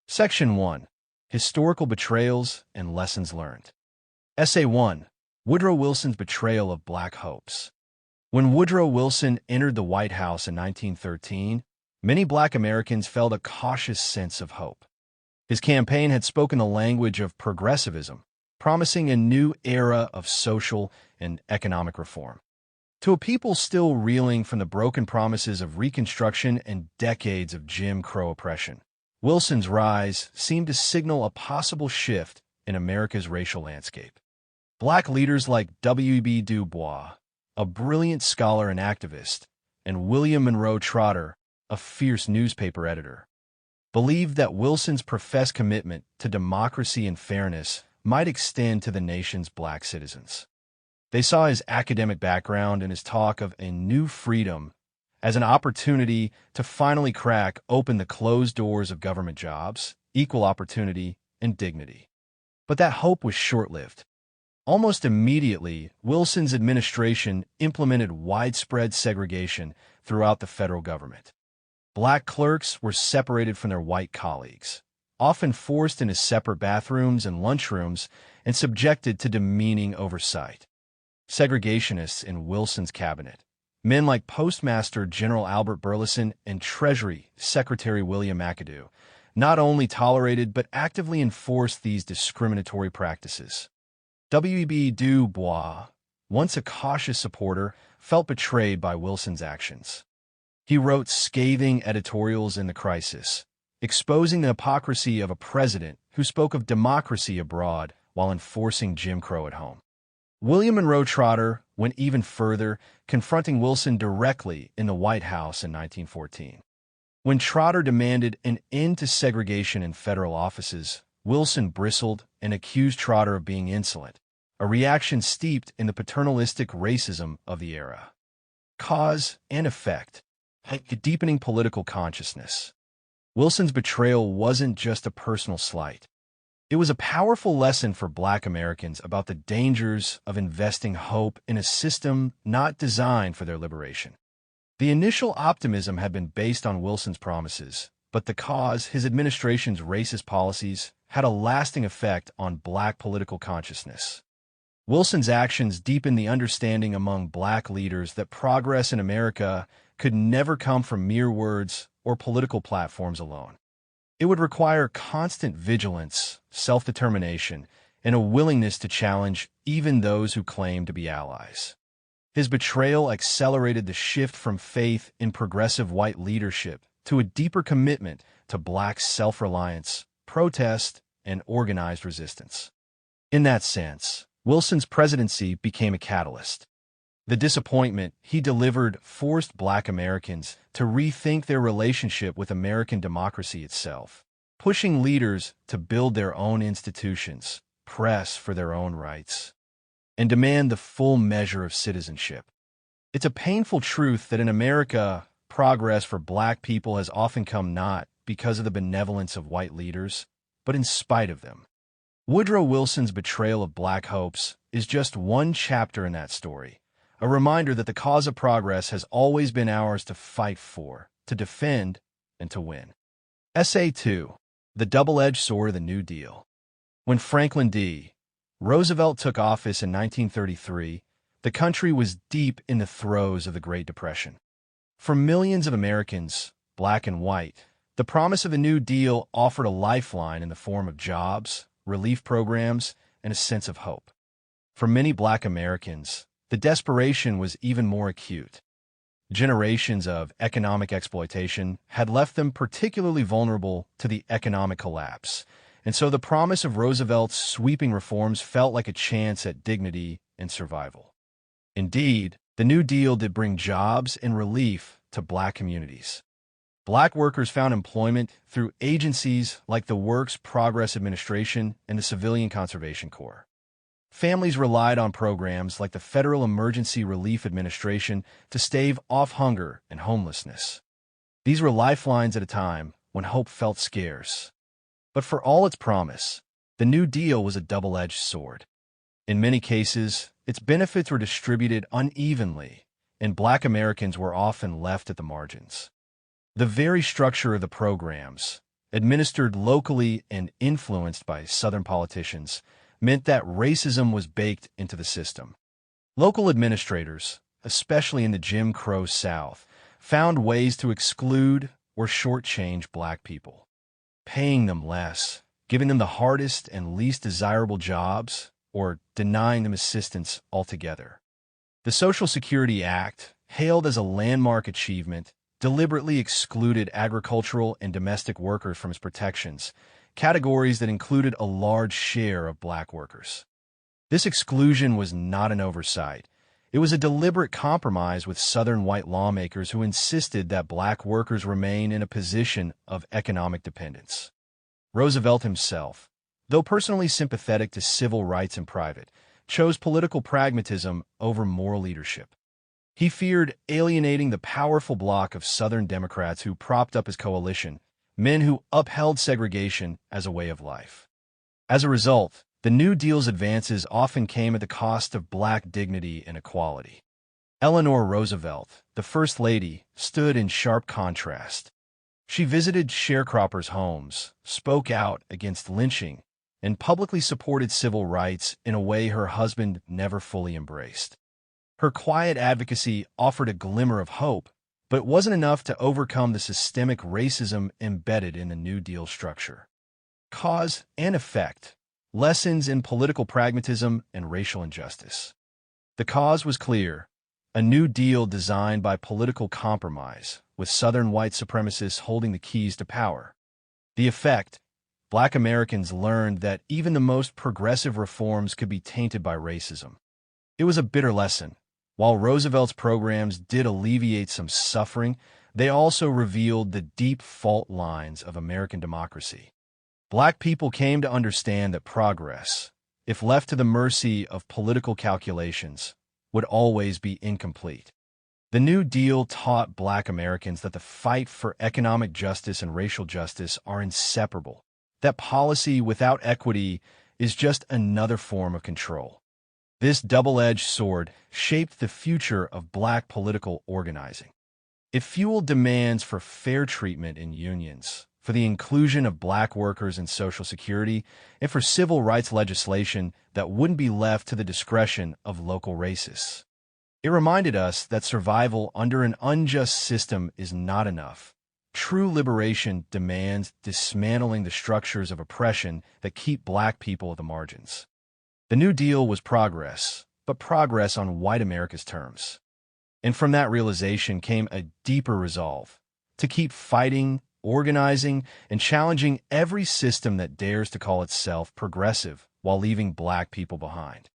Section 1. Historical Betrayals and Lessons Learned. Essay 1. Woodrow Wilson's Betrayal of Black Hopes. When Woodrow Wilson entered the White House in 1913, many Black Americans felt a cautious sense of hope. His campaign had spoken the language of progressivism, promising a new era of social and economic reform. To a people still reeling from the broken promises of Reconstruction and decades of Jim Crow oppression, Wilson's rise seemed to signal a possible shift in America's racial landscape. Black leaders like W.E.B. Du Bois, a brilliant scholar and activist, and William Monroe Trotter, a fierce newspaper editor, believed that Wilson's professed commitment to democracy and fairness might extend to the nation's black citizens. They saw his academic background and his talk of a new freedom as an opportunity to finally crack open the closed doors of government jobs, equal opportunity, and dignity. But that hope was short-lived. Almost immediately, Wilson's administration implemented widespread segregation throughout the federal government. Black clerks were separated from their white colleagues, often forced into separate bathrooms and lunchrooms and subjected to demeaning oversight. Segregationists in Wilson's cabinet, men like Postmaster General Albert Burleson and Treasury Secretary William McAdoo, not only tolerated but actively enforced these discriminatory practices. W.E.B. Du Bois, once a cautious supporter, felt betrayed by Wilson's actions. He wrote scathing editorials in The Crisis, exposing the hypocrisy of a president who spoke of democracy abroad while enforcing Jim Crow at home. William Monroe Trotter went even further, confronting Wilson directly in the White House in 1914. When Trotter demanded an end to segregation in federal offices, Wilson bristled and accused Trotter of being insolent, a reaction steeped in the paternalistic racism of the era. Cause and effect. Deepening political consciousness. Wilson's betrayal wasn't just a personal slight. It was a powerful lesson for Black Americans about the dangers of investing hope in a system not designed for their liberation. The initial optimism had been based on Wilson's promises, but the cause, his administration's racist policies, had a lasting effect on Black political consciousness. Wilson's actions deepened the understanding among Black leaders that progress in America could never come from mere words or political platforms alone. It would require constant vigilance, self-determination, and a willingness to challenge even those who claim to be allies. His betrayal accelerated the shift from faith in progressive white leadership to a deeper commitment to Black self-reliance, protest, and organized resistance. In that sense, Wilson's presidency became a catalyst. The disappointment he delivered forced Black Americans to rethink their relationship with American democracy itself, pushing leaders to build their own institutions, press for their own rights, and demand the full measure of citizenship. It's a painful truth that in America, progress for Black people has often come not because of the benevolence of white leaders, but in spite of them. Woodrow Wilson's betrayal of Black hopes is just one chapter in that story. A reminder that the cause of progress has always been ours to fight for, to defend, and to win. Essay 2. The Double-Edged Sword of the New Deal. When Franklin D. Roosevelt took office in 1933, the country was deep in the throes of the Great Depression. For millions of Americans, Black and white, the promise of a New Deal offered a lifeline in the form of jobs, relief programs, and a sense of hope. For many Black Americans, the desperation was even more acute. Generations of economic exploitation had left them particularly vulnerable to the economic collapse, and so the promise of Roosevelt's sweeping reforms felt like a chance at dignity and survival. Indeed, the New Deal did bring jobs and relief to Black communities. Black workers found employment through agencies like the Works Progress Administration and the Civilian Conservation Corps. Families relied on programs like the Federal Emergency Relief Administration to stave off hunger and homelessness. These were lifelines at a time when hope felt scarce. But for all its promise, the New Deal was a double-edged sword. In many cases, its benefits were distributed unevenly, and Black Americans were often left at the margins. The very structure of the programs, administered locally and influenced by Southern politicians, meant that racism was baked into the system. Local administrators, especially in the Jim Crow South, found ways to exclude or shortchange black people, paying them less, giving them the hardest and least desirable jobs, or denying them assistance altogether. The Social Security Act, hailed as a landmark achievement, deliberately excluded agricultural and domestic workers from its protections, categories that included a large share of black workers. This exclusion was not an oversight. It was a deliberate compromise with Southern white lawmakers who insisted that black workers remain in a position of economic dependence. Roosevelt himself, though personally sympathetic to civil rights in private, chose political pragmatism over moral leadership. He feared alienating the powerful bloc of Southern Democrats who propped up his coalition, men who upheld segregation as a way of life. As a result, the New Deal's advances often came at the cost of black dignity and equality. Eleanor Roosevelt, the First Lady, stood in sharp contrast. She visited sharecroppers' homes, spoke out against lynching, and publicly supported civil rights in a way her husband never fully embraced. Her quiet advocacy offered a glimmer of hope, but it wasn't enough to overcome the systemic racism embedded in the New Deal structure. Cause and effect. Lessons in political pragmatism and racial injustice. The cause was clear: a New Deal designed by political compromise, with Southern white supremacists holding the keys to power. The effect: black Americans learned that even the most progressive reforms could be tainted by racism. It was a bitter lesson. While Roosevelt's programs did alleviate some suffering, they also revealed the deep fault lines of American democracy. Black people came to understand that progress, if left to the mercy of political calculations, would always be incomplete. The New Deal taught black Americans that the fight for economic justice and racial justice are inseparable, that policy without equity is just another form of control. This double-edged sword shaped the future of black political organizing. It fueled demands for fair treatment in unions, for the inclusion of black workers in Social Security, and for civil rights legislation that wouldn't be left to the discretion of local racists. It reminded us that survival under an unjust system is not enough. True liberation demands dismantling the structures of oppression that keep black people at the margins. The New Deal was progress, but progress on white America's terms. And from that realization came a deeper resolve to keep fighting, organizing, and challenging every system that dares to call itself progressive while leaving black people behind.